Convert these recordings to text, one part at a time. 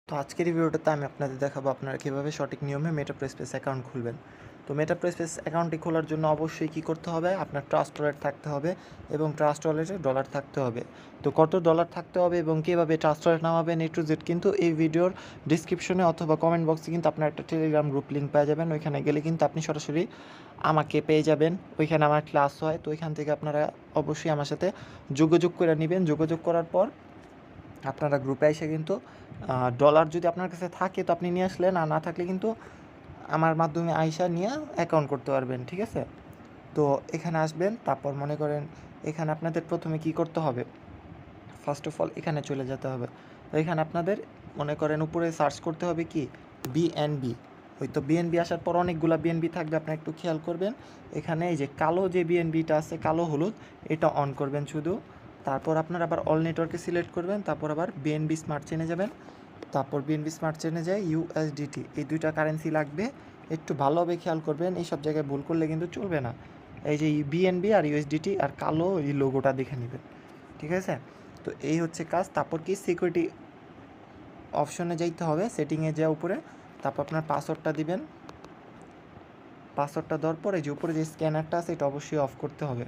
তো আজকের এই ভিডিওটাতে আমি আপনাদের দেখাবো আপনারা কীভাবে সঠিক নিয়মে মেটাপ্রেসপেস অ্যাকাউন্ট খুলবেন। তো মেটাপ্রেসপেস অ্যাকাউন্টটি খোলার জন্য অবশ্যই কী করতে হবে, আপনার ট্রাস্ট ওয়ালেট থাকতে হবে এবং ট্রাস্ট ওয়ালেটে ডলার থাকতে হবে। তো কত ডলার থাকতে হবে এবং কীভাবে ট্রাস্ট ওয়ালেট নামাবেন A to Z কিন্তু এই ভিডিওর ডিসক্রিপশনে অথবা কমেন্ট বক্সে কিন্তু আপনার একটা টেলিগ্রাম গ্রুপ লিঙ্ক পেয়ে যাবেন। ওইখানে গেলে কিন্তু আপনি সরাসরি আমাকে পেয়ে যাবেন। ওইখানে আমার ক্লাস হয়, তো ওইখান থেকে আপনারা অবশ্যই আমার সাথে যোগাযোগ করে নেবেন। যোগাযোগ করার পর আপনারা গ্রুপে এসে কিন্তু ডলার যদি আপনার কাছে থাকে তো আপনি নিয়ে আসলেন, আর না থাকলে কিন্তু আমার মাধ্যমে আইসা নিয়ে অ্যাকাউন্ট করতে পারবেন, ঠিক আছে? তো এখানে আসবেন, তারপর মনে করেন এখানে আপনাদের প্রথমে কি করতে হবে, ফার্স্ট অফ অল এখানে চলে যেতে হবে। তো এখানে আপনাদের মনে করেন উপরে সার্চ করতে হবে কি বিএনবি। ওই তো বিএনবি আসার পর অনেকগুলো বিএনবি থাকবে, আপনারা একটু খেয়াল করবেন। এখানে এই যে কালো যে বিএনবিটা আছে, কালো হলুদ, এটা অন করবেন শুধু। তারপর আপনার আবার অল নেটওয়ার্কে সিলেক্ট করবেন, তারপর আবার বিএনবি স্মার্ট চেনে যাবেন। তারপর বিএনবি স্মার্ট চেনে যায় ইউএসডিটি, এই দুইটা কারেন্সি লাগবে। একটু ভালোভাবে খেয়াল করবেন, এই সব জায়গায় ভুল করলে কিন্তু চলবে না। এই যে বিএনবি আর ইউএসডিটি আর কালো এই লোগোটা দেখে নেবেন, ঠিক আছে? তো এই হচ্ছে কাজ। তারপর কি সিকিউরিটি অপশনে যাইতে হবে, সেটিংয়ে যাওয়া উপরে, তারপর আপনার পাসওয়ার্ডটা দিবেন। পাসওয়ার্ডটা দেওয়ার পরে যে উপরে যে স্ক্যানারটা আছে এটা অবশ্যই অফ করতে হবে,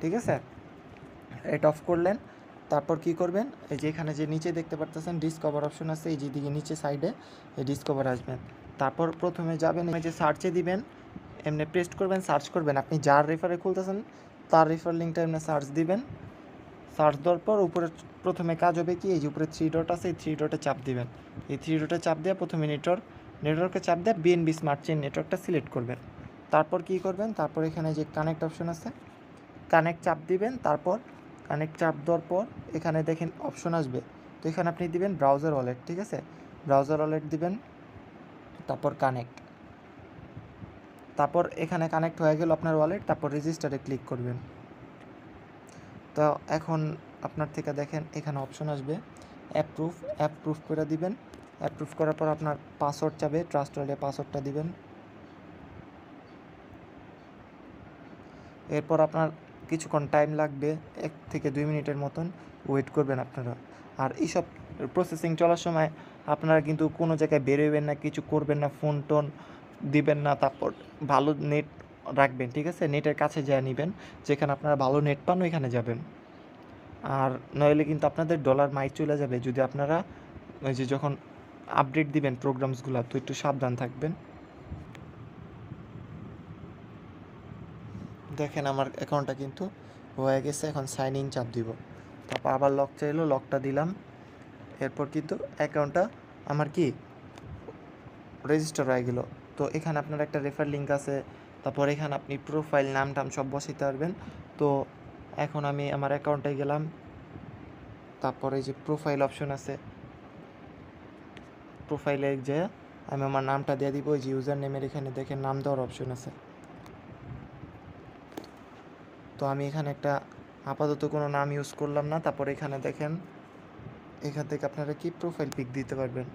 ঠিক আছে? এটা অফ করলেন, তারপর কি করবেন, এই যে এখানে যে নিচে দেখতে পারতেছেন ডিসকভার অপশন আছে, এই যেদিকে নিচে সাইডে এই ডিসকভার আসবেন। তারপর প্রথমে যাবেন, এই যে সার্চে দিবেন, এমনি পেস্ট করবেন, সার্চ করবেন, আপনি যার রেফারে খুলতেছেন তার রেফার লিঙ্কটা এমনি সার্চ দিবেন। সার্চ দেওয়ার পর উপরে প্রথমে কাজ হবে কি, এই যে উপরে 3 ডট আছে, এই 3 ডটে চাপ দিবেন। এই 3 ডটে চাপ দিয়ে প্রথমে নেটওয়ার্কে চাপ দিয়ে বিএনবি স্মার্ট চেইন নেটওয়ার্কটা সিলেক্ট করবেন। তারপর কি করবেন, তারপর এখানে যে কানেক্ট অপশন আছে, কানেক্ট চাপ দিবেন। তারপর কানেক্ট চাপ দেওয়ার পর এখানে দেখেন অপশন আসবে, তো এখানে আপনি দিবেন ব্রাউজার ওয়ালেট, ঠিক আছে? ব্রাউজার ওয়ালেট দিবেন, তারপর কানেক্ট। তারপর এখানে কানেক্ট হয়ে গেল আপনার ওয়ালেট, তারপর রেজিস্টারে ক্লিক করবেন। তো এখন আপনার থেকে দেখেন এখানে অপশন আসবে অ্যাপ্রুভ করে দিবেন। অ্যাপ্রুভ করার পর আপনার পাসওয়ার্ড চাবে, ট্রাস্ট ওয়ালেটে পাসওয়ার্ডটা দিবেন। এরপর আপনার কিছুক্ষণ টাইম লাগবে, 1 থেকে 2 মিনিটের মতন ওয়েট করবেন আপনারা। আর এইসব প্রসেসিং চলার সময় আপনারা কিন্তু কোনো জায়গায় বেরোবেন না, কিছু করবেন না, ফোন টোন দিবেন না। তারপর ভালো নেট রাখবেন, ঠিক আছে? নেটের কাছে যেয়ে নেবেন, যেখানে আপনারা ভালো নেট পান ওইখানে যাবেন। আর নইলে কিন্তু আপনাদের ডলার মাইর চলে যাবে যদি আপনারা ওই যে যখন আপডেট দিবেন প্রোগ্রামসগুলো, তো একটু সাবধান থাকবেন। দেখেন আমার অ্যাকাউন্টটা কিন্তু হয়ে গেছে, এখন সাইন ইন চাপ দিব। তারপর আবার লক চাইলো, লকটা দিলাম। এরপর কিন্তু অ্যাকাউন্টটা আমার কি রেজিস্টার হয়ে গেল। তো এখানে আপনার একটা রেফার লিঙ্ক আছে, তারপর এখানে আপনি প্রোফাইল নাম টাম সব বসাইতে পারবেন। তো এখন আমি আমার অ্যাকাউন্টে গেলাম, তারপরে এই যে প্রোফাইল অপশন আছে, প্রোফাইলে যে আমি আমার নামটা দিয়ে দিব। ওই যে ইউজার নেমের এখানে দেখেন নাম দেওয়ার অপশন আছে। তো আমি এখানে একটা আপাতত কোনো নাম ইউজ করলাম না। তারপর এখানে দেখেন এখান থেকে আপনারা কি প্রোফাইল পিক দিতে পারবেন,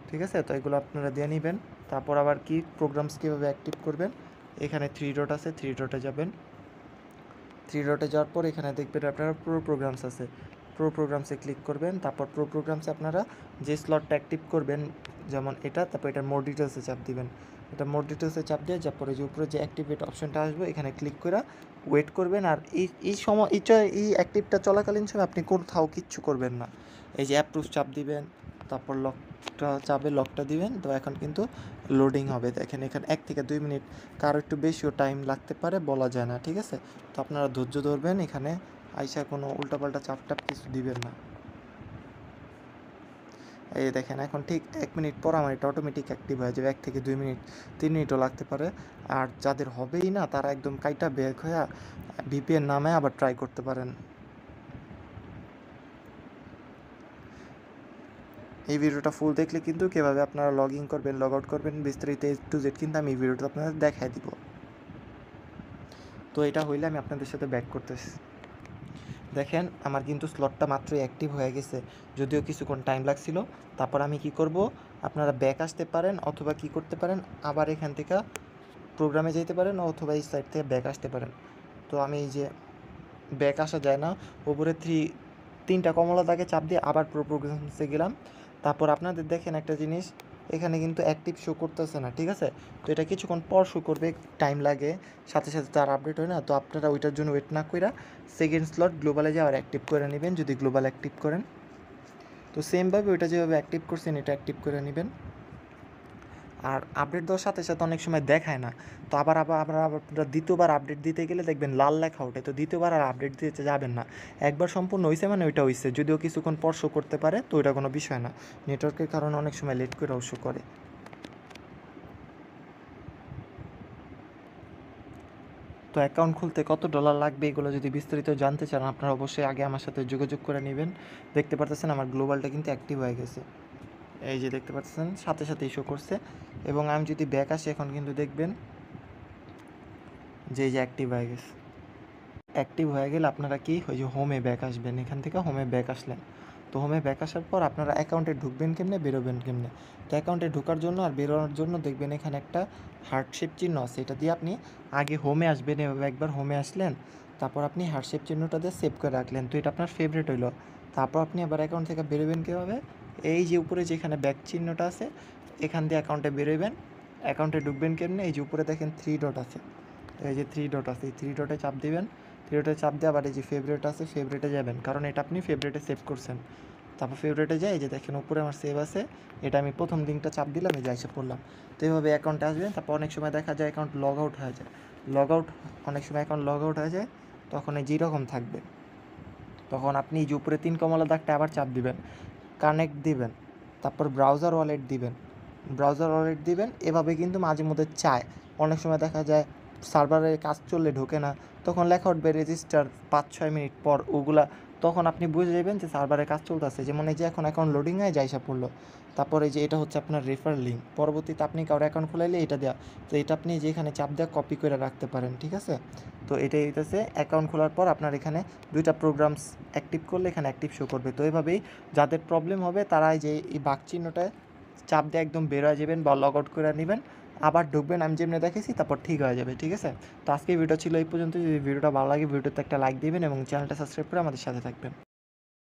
ঠিক আছে? তো এগুলো আপনারা দিয়ে নেবেন। তারপর আবার কি প্রোগ্রামস কীভাবে অ্যাক্টিভ করবেন, এখানে 3 ডট আছে, 3 ডটে যাবেন। 3 ডটে যাওয়ার পর এখানে দেখবেন আপনারা প্রো প্রোগ্রামস আছে, প্রো প্রোগ্রামসে ক্লিক করবেন। তারপর প্রো প্রোগ্রামসে আপনারা যে স্লটটা অ্যাক্টিভ করবেন, যেমন এটা, তারপর এটা মোর ডিটেলসে চাপ দিবেন। এটা মোর ডিটেলসে চাপ দিয়ে তারপরে যে উপরে যে অ্যাক্টিভেট অপশনটা আসবে এখানে ক্লিক করে ওয়েট করবেন। আর এই সময় এই অ্যাক্টিভটা চলাকালীন সময় আপনি কোথাও কিচ্ছু করবেন না। এই যে অ্যাপ্রুভ চাপ দিবেন, তারপর লকটা চাপে লকটা দিবেন। তো এখন কিন্তু লোডিং হবে, দেখেন এখানে 1 থেকে 2 মিনিট, কারো একটু বেশিও টাইম লাগতে পারে, বলা যায় না, ঠিক আছে? তো আপনারা ধৈর্য ধরবেন, এখানে আইসা কোনো উল্টাপাল্টা চাপ টাপ কিছু দিবেন না। এই দেখেন এখন ঠিক 1 মিনিট পর আমার এটা অটোমেটিক অ্যাক্টিভ হয়ে যাবে। 1 থেকে 2 মিনিট, 3 মিনিটও লাগতে পারে। আর যাদের হবেই না তারা একদম কাইটা ব্যাক হয়ে ভিপিএন নামে আবার ট্রাই করতে পারেন। এই ভিডিওটা ফুল দেখলে কিন্তু কীভাবে আপনারা লগ ইন করবেন, লগ আউট করবেন, বিস্তারিত A to Z কিন্তু আমি এই ভিডিওটা আপনাদের দেখাই দিব। তো এটা হইলে আমি আপনাদের সাথে ব্যাক করতেছি। দেখেন আমার কিন্তু স্লটটা মাত্রই অ্যাক্টিভ হয়ে গেছে, যদিও কিছুক্ষণ টাইম লাগছিল। তারপর আমি কি করব, আপনারা ব্যাক আসতে পারেন অথবা কি করতে পারেন, আবার এখান থেকে প্রোগ্রামে যেতে পারেন অথবা এই সাইড থেকে ব্যাক আসতে পারেন। তো আমি এই যে ব্যাক আসা যায় না, উপরে 3টা কমলা দাগে চাপ দিয়ে আবার প্রো প্রোগ্রামসে গেলাম। তারপর আপনাদের দেখেন একটা জিনিস, এখানে কিন্তু অ্যাক্টিভ শো করতেছে না, ঠিক আছে? তো এটা কিছুক্ষণ পর শো করবে, টাইম লাগে, সাথে সাথে তো আর আপডেট হয় না। তো আপনারা ওইটার জন্য ওয়েট না কইরা সেকেন্ড স্লট গ্লোবালে যাওয়ার অ্যাক্টিভ করে নেবেন যদি গ্লোবাল অ্যাক্টিভ করেন। তো সেমভাবে ওইটা যেভাবে অ্যাক্টিভ করছেন এটা অ্যাক্টিভ করে নেবেন। আর আপডেট দেওয়ার সাথে সাথে অনেক সময় দেখায় না, তো আবার আপনারা দ্বিতীয়বার আপডেট দিতে গেলে দেখবেন লাল লেখা ওঠে, তো দ্বিতীয়বার আর আপডেট দিতে যাবেন না। একবার সম্পূর্ণ হয়েছে মানে ওইটা হয়েছে, যদিও কিছুক্ষণ পর শো করতে পারে, তো ওইটা কোনো বিষয় না। নেটওয়ার্কের কারণে অনেক সময় লেট করে শো করে। তো অ্যাকাউন্ট খুলতে কত ডলার লাগবে এগুলো যদি বিস্তারিত জানতে চান আপনারা অবশ্যই আগে আমার সাথে যোগাযোগ করে নেবেন। দেখতে পারতেছেন আমার গ্লোবালটা কিন্তু অ্যাক্টিভ হয়ে গেছে, এই যে দেখতে পাচ্ছেন সাথে সাথেই শো করছে। এবং আমি যদি ব্যাক আসি এখন কিন্তু দেখবেন যে এই যে অ্যাক্টিভ হয়ে গেছে। অ্যাক্টিভ হয়ে গেলে আপনারা কি ওই যে হোমে ব্যাক আসবেন, এখান থেকে হোমে ব্যাক আসলেন। তো হোমে ব্যাক আসার পর আপনারা অ্যাকাউন্টে ঢুকবেন কেমনে, বেরোবেন কেমনে। তো অ্যাকাউন্টে ঢোকার জন্য আর বেরোনোর জন্য দেখবেন এখানে একটা হার্টশেপ চিহ্ন আছে, এটা দিয়ে আপনি আগে হোমে আসবেন। এভাবে একবার হোমে আসলেন, তারপর আপনি হার্টশেপ চিহ্নটা দিয়ে সেভ করে রাখলেন, তো এটা আপনার ফেভারিট হইলো। তারপর আপনি আবার অ্যাকাউন্ট থেকে বেরোবেন কীভাবে, এই যে উপরে যেখানে ব্যাক চিহ্নটা আছে এখান দিয়ে অ্যাকাউন্টে বেরোবেন। অ্যাকাউন্টে ঢুকবেন কেমনে, এই যে উপরে দেখেন 3 ডট আছে, এই যে 3 ডট আছে, এই 3 ডটে চাপ দিবেন। 3 ডটে চাপ দিয়ে আবার এই যে ফেভারিট আছে ফেভারিটে যাবেন, কারণ এটা আপনি ফেভারিটে সেভ করছেন। তারপর ফেভারিটে যাই, এই যে দেখেন উপরে আমার সেভ আছে, এটা আমি প্রথম লিঙ্কটা চাপ দিলাম, এই যে এসে পড়লাম। তো এইভাবে অ্যাকাউন্টে আসবেন। তারপর অনেক সময় দেখা যায় অ্যাকাউন্ট লগ আউট হয়ে যায়, অনেক সময় অ্যাকাউন্ট লগ আউট হয়ে যায়, তখন এই যেরকম থাকবে, তখন আপনি এই যে উপরে 3 কমলা দাগটা আবার চাপ দিবেন, কানেক্ট দিবেন, তারপর ব্রাউজার ওয়ালেট দিবেন। এভাবে কিন্তু মাঝে মধ্যে চায়, অনেক সময় দেখা যায় সার্ভারে কাজ চললে ঢোকে না, তখন লেখা উঠবে রেজিস্টার 5-6 মিনিট পর, ওগুলা তখন আপনি বুঝে যাবেন যে সার্ভারে কাজ চলতেছে। যেমন এই যে এখন অ্যাকাউন্ট লোডিং হয়ে যাইসা পড়লো, তারপর এই যে এটা হচ্ছে আপনার রেফার লিঙ্ক, পরবর্তীতে আপনি কারো অ্যাকাউন্ট খোলাইলে এটা দেওয়া, তো এটা আপনি যে এখানে চাপ দেওয়া কপি করে রাখতে পারেন, ঠিক আছে? তো এটাই হইতেছে অ্যাকাউন্ট খোলার পর আপনার এখানে 2টা প্রোগ্রামস অ্যাক্টিভ করলে এখানে অ্যাক্টিভ শো করবে। তো এভাবেই যাদের প্রবলেম হবে তারা এই যে এই বাক চিহ্নটায় চাপ দিয়ে একদম বের হয়ে যাবেন বা লগ আউট করে নেবেন, আবার ঢুকবেন আমি যেমনি দেখেছি, তারপর ঠিক হয়ে যাবে, ঠিক আছে? তো আজকে ভিডিও ছিল এই পর্যন্ত। যদি ভিডিওটা ভালো লাগে ভিডিওতে একটা লাইক দিবেন এবং চ্যানেলটা সাবস্ক্রাইব করে আমাদের সাথে থাকবেন।